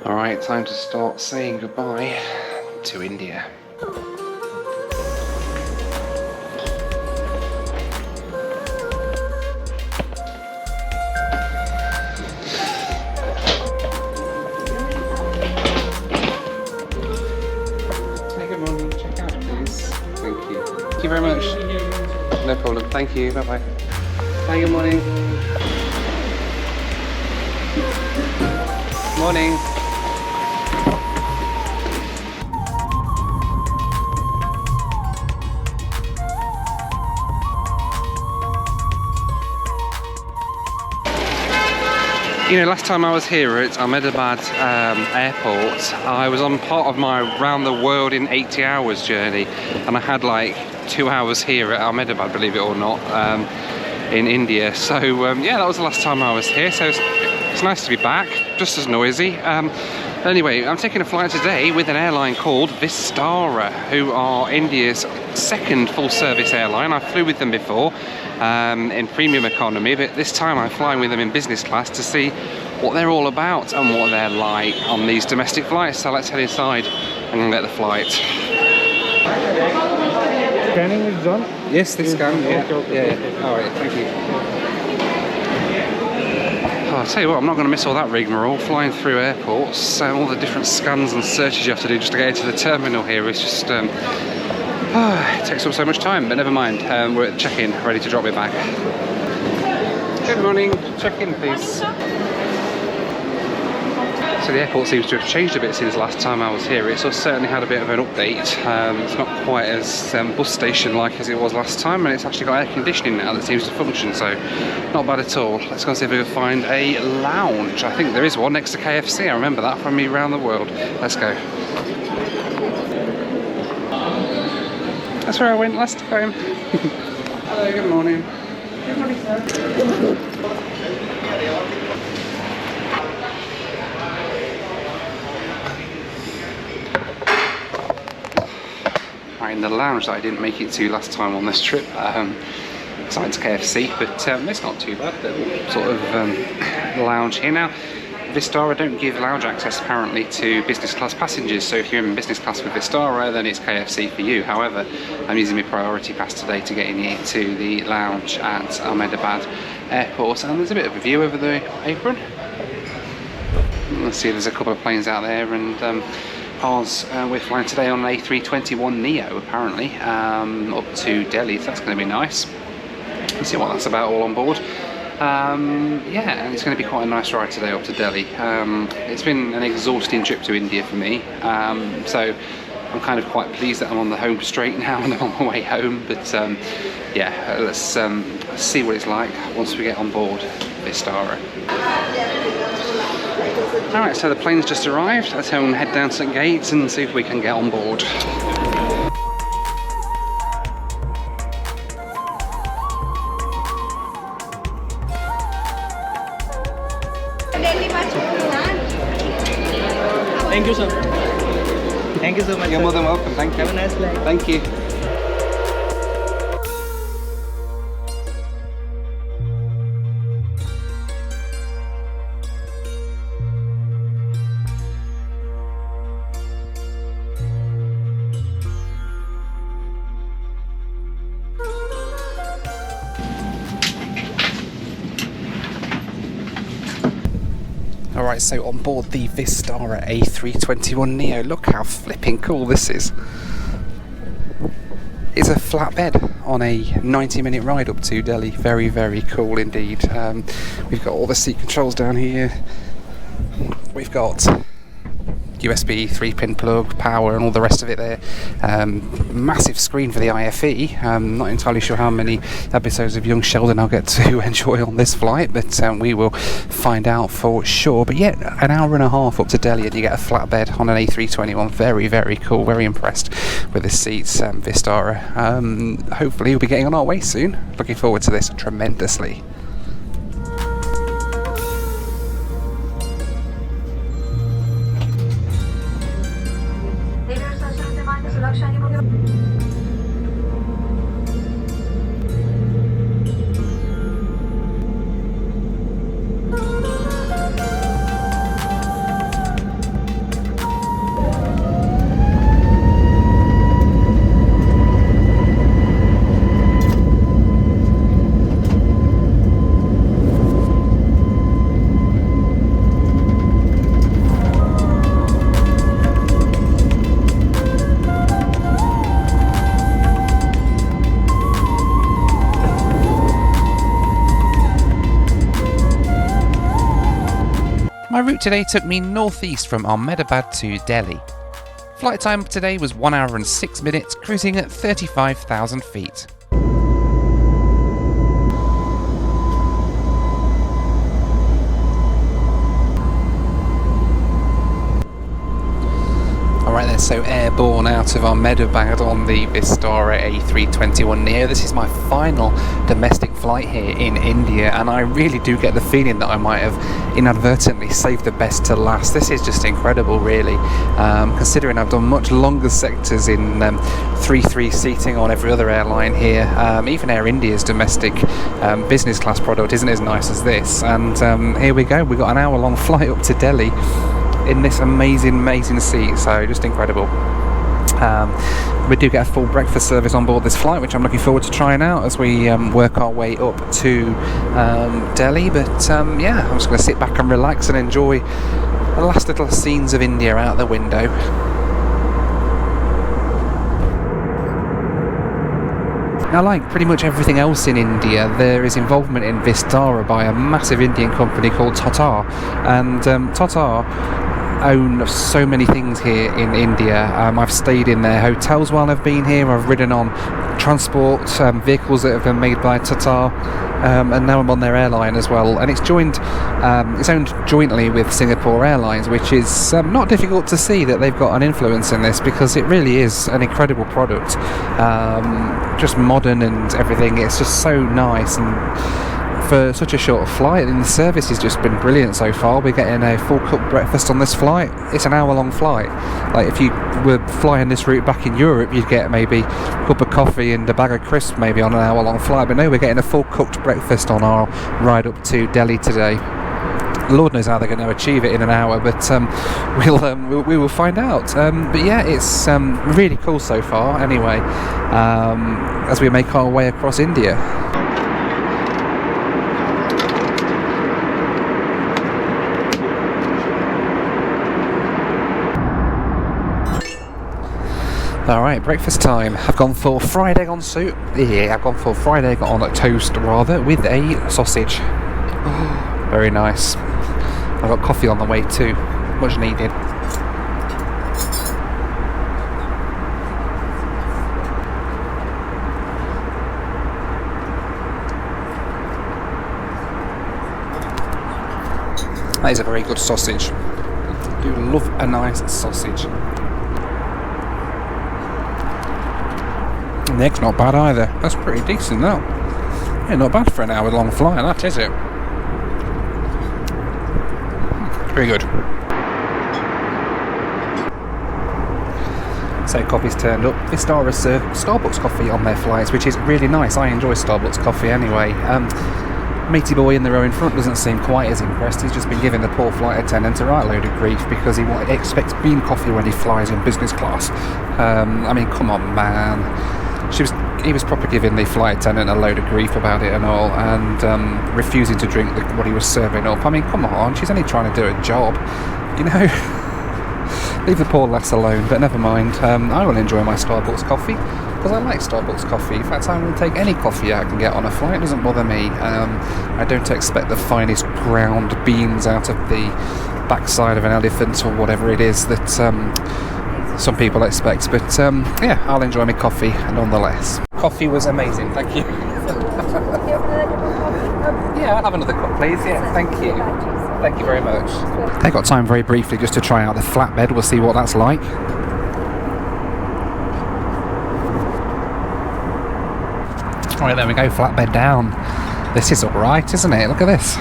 Alright, time to start saying goodbye to India. Good morning, check out please. Thank you. Thank you very much. No problem, thank you, bye bye. Hi, good morning. Morning. You know, last time I was here at Ahmedabad airport, I was on part of my round the world in 80 hours journey, and I had like 2 hours here at Ahmedabad, believe it or not, in India. So yeah, that was the last time I was here, so it's nice to be back, just as noisy. Anyway, I'm taking a flight today with an airline called Vistara, who are India's second full-service airline. I flew with them before in premium economy, but this time I'm flying with them in business class to see what they're all about and what they're like on these domestic flights. So let's head inside and get the flight. Scanning is done? Yes, this scan. Yeah. Okay. Yeah. All right, thank you. I'll tell you what, I'm not going to miss all that rigmarole flying through airports. All the different scans and searches you have to do just to get into the terminal here is just it takes up so much time, but never mind. We're at the check-in, ready to drop me back. Good morning, check-in please. So the airport seems to have changed a bit since last time I was here. It's certainly had a bit of an update. It's not quite as bus station-like as it was last time, and it's actually got air conditioning now that seems to function, so not bad at all. Let's go and see if we can find a lounge. I think there is one next to KFC. I remember that from me around the world. Let's go. That's where I went last time. Hello, good morning. Good morning, sir. Right, in the lounge that I didn't make it to last time on this trip, besides KFC, but it's not too bad. The sort of lounge here now. Vistara don't give lounge access apparently to business class passengers, so if you're in business class with Vistara then it's KFC for you. However, I'm using my priority pass today to get in here to the lounge at Ahmedabad airport, and there's a bit of a view over the apron. Let's see, there's a couple of planes out there, and we're flying today on an A321neo apparently, up to Delhi, so that's going to be nice. Let's see what that's about all on board. Yeah, and it's going to be quite a nice ride today up to Delhi. It's been an exhausting trip to India for me, so I'm kind of quite pleased that I'm on the home straight now and I'm on my way home. But yeah, let's see what it's like once we get on board Vistara. Alright, so the plane's just arrived. Let's head down to the gates and see if we can get on board. Thank you, sir. Thank you so much. You're more than welcome, thank you. Have a nice flight. Thank you. Alright, so on board the Vistara A321neo, look how flipping cool this is. It's a flatbed on a 90-minute ride up to Delhi. Very, very cool indeed. We've got all the seat controls down here. We've got USB 3-pin plug, power and all the rest of it there. Massive screen for the IFE. Not entirely sure how many episodes of Young Sheldon I'll get to enjoy on this flight, but we will find out for sure. But yeah, an hour and a half up to Delhi and you get a flatbed on an A321. Very, very cool. Very impressed with the seats, Vistara. Hopefully we'll be getting on our way soon. Looking forward to this tremendously. My route today took me northeast from Ahmedabad to Delhi. Flight time today was 1 hour and 6 minutes, cruising at 35,000 feet. Alright then, so airborne out of Ahmedabad on the Vistara A321neo. This is my final domestic flight here in India, and I really do get the feeling that I might have inadvertently saved the best to last. This is just incredible, really, considering I've done much longer sectors in 3-3 seating on every other airline here. Even Air India's domestic business class product isn't as nice as this, and here we go. We've got an hour-long flight up to Delhi in this amazing seat, so just incredible. We do get a full breakfast service on board this flight, which I'm looking forward to trying out as we work our way up to Delhi. But yeah, I'm just going to sit back and relax and enjoy the last little scenes of India out the window. Now, like pretty much everything else in India, there is involvement in Vistara by a massive Indian company called Tata, and Tata own so many things here in India. I've stayed in their hotels while I've been here. I've ridden on transport vehicles that have been made by Tata, and now I'm on their airline as well. And it's owned jointly with Singapore Airlines, which is not difficult to see that they've got an influence in this, because it really is an incredible product. Just modern and everything. It's just so nice, and for such a short flight, and the service has just been brilliant so far. We're getting a full cooked breakfast on this flight. It's an hour-long flight. Like, if you were flying this route back in Europe, you'd get maybe a cup of coffee and a bag of crisps maybe on an hour-long flight, but no, we're getting a full cooked breakfast on our ride up to Delhi today. Lord knows how they're going to achieve it in an hour, but we will find out. But yeah, it's really cool so far anyway, as we make our way across India. Alright, breakfast time. I've gone for fried egg on soup. Yeah, I've gone for fried egg on a toast, rather, with a sausage. Oh, very nice. I've got coffee on the way too. Much needed. That is a very good sausage. I do love a nice sausage. And the egg's not bad either. That's pretty decent, that. Yeah, not bad for an hour-long flight, that is it. Very good. So coffee's turned up. Vistara serve Starbucks coffee on their flights, which is really nice. I enjoy Starbucks coffee anyway. Matey boy in the row in front doesn't seem quite as impressed. He's just been giving the poor flight attendant a right load of grief because he expects bean coffee when he flies in business class. I mean, come on, man. He was probably giving the flight attendant a load of grief about it and all, and refusing to drink what he was serving up. I mean, come on, she's only trying to do a job, you know. Leave the poor lass alone, but never mind. I will enjoy my Starbucks coffee, because I like Starbucks coffee. In fact, I will take any coffee I can get on a flight. It doesn't bother me. I don't expect the finest ground beans out of the backside of an elephant or whatever it is that some people expect, but yeah, I'll enjoy my coffee nonetheless. Coffee was amazing, thank you. Yeah, I'll have another cup, please. Yeah, thank you. Thank you very much. I got time very briefly just to try out the Flatbed. We'll see what that's like. Alright, there we go, Flatbed down. This is alright, isn't it? Look at this.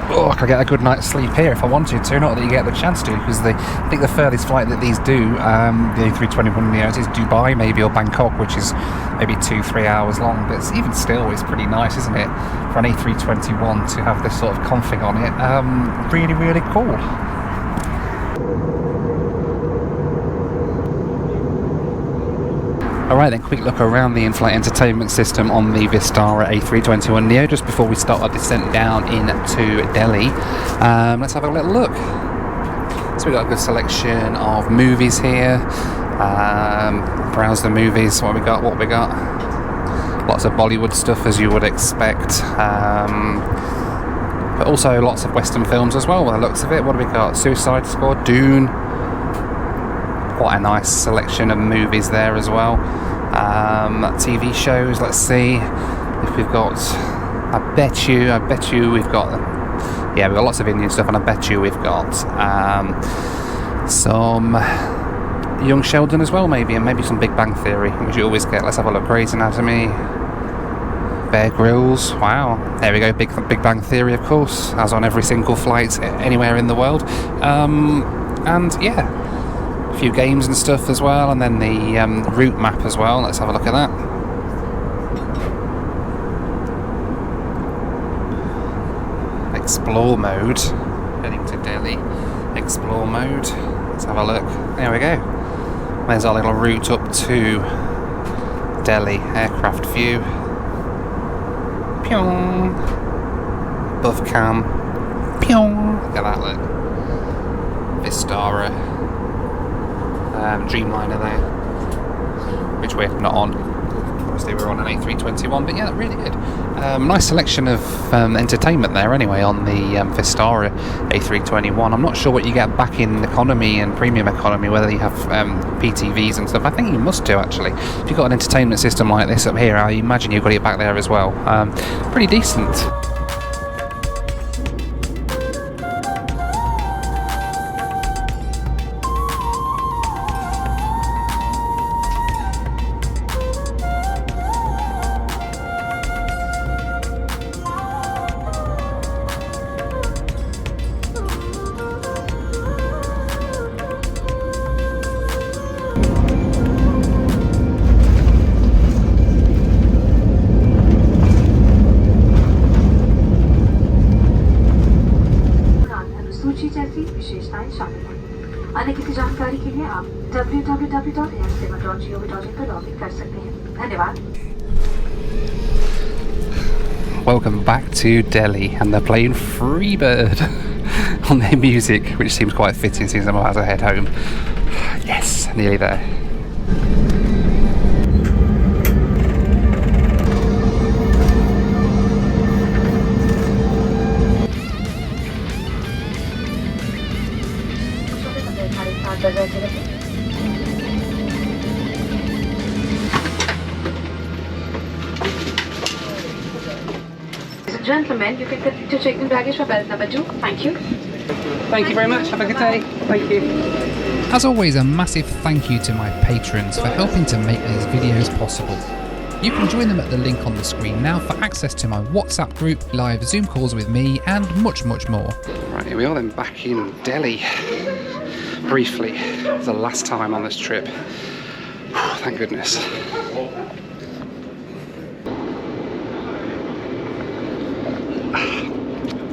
Oh, I could get a good night's sleep here if I wanted to. Not that you get the chance to, because I think the furthest flight that these do, the A321neos, is Dubai maybe, or Bangkok, which is maybe 2-3 hours long. But even still, it's pretty nice, isn't it, for an A321 to have this sort of config on it. Really, really cool. Alright then, quick look around the in-flight entertainment system on the Vistara A321neo just before we start our descent down into Delhi. Let's have a little look. So we've got a good selection of movies here. Browse the movies. What we got? Lots of Bollywood stuff, as you would expect. But also lots of Western films as well, by the looks of it. What do we got? Suicide Squad, Dune. Quite a nice selection of movies there as well. TV shows, let's see if we've got... I bet you we've got... Yeah, we've got lots of Indian stuff, and I bet you we've got some Young Sheldon as well, maybe, and maybe some Big Bang Theory, which you always get. Let's have a look. Grey's Anatomy, Bear Grylls. Wow, there we go. Big Bang Theory, of course, as on every single flight anywhere in the world. And yeah, a few games and stuff as well, and then the route map as well. Let's have a look at that. Explore mode. Heading to Delhi. Explore mode. Let's have a look. There we go. There's our little route up to Delhi. Aircraft view. Pyong. Above cam. Pyong. Look at that, look. Vistara. Dreamliner there. Which we're not on. Obviously we're on an A321, but yeah, really good. Nice selection of entertainment there anyway on the Vistara A321. I'm not sure what you get back in economy and premium economy, whether you have PTVs and stuff. I think you must do, actually. If you've got an entertainment system like this up here, I imagine you've got it back there as well. Pretty decent. अन्य किसी जानकारी के लिए आप www.airsewa.gov.in पर login कर सकते हैं। धन्यवाद। Welcome back to Delhi, and they're playing Freebird on their music, which seems quite fitting since I'm about to head home. Yes, nearly there. Gentlemen, you can continue to check in baggage for belt number 2. Thank you. Thank you very much. Have a good day. Thank you. As always, a massive thank you to my patrons for helping to make these videos possible. You can join them at the link on the screen now for access to my WhatsApp group, live Zoom calls with me, and much, much more. Right, here we are then, back in Delhi. Briefly, it was the last time on this trip. Thank goodness.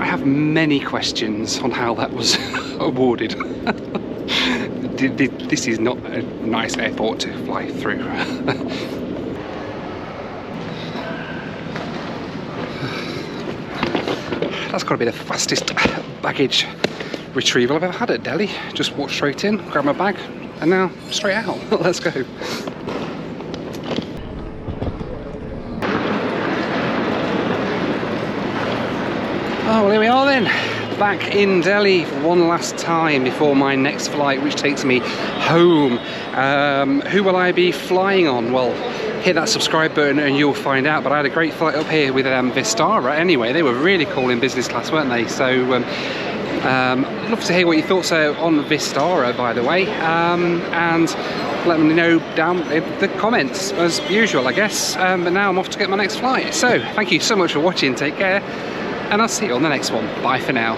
I have many questions on how that was awarded. This is not a nice airport to fly through. That's got to be the fastest baggage retrieval I've ever had at Delhi. Just walk straight in, grab my bag, and now straight out. Let's go. Oh, well, here we are then, back in Delhi one last time before my next flight, which takes me home. Who will I be flying on? Well, hit that subscribe button and you'll find out. But I had a great flight up here with Vistara anyway. They were really cool in business class, weren't they? So I'd love to hear what your thoughts are on Vistara, by the way, and let me know down in the comments as usual, I guess. But now I'm off to get my next flight. So thank you so much for watching, take care, and I'll see you on the next one. Bye for now.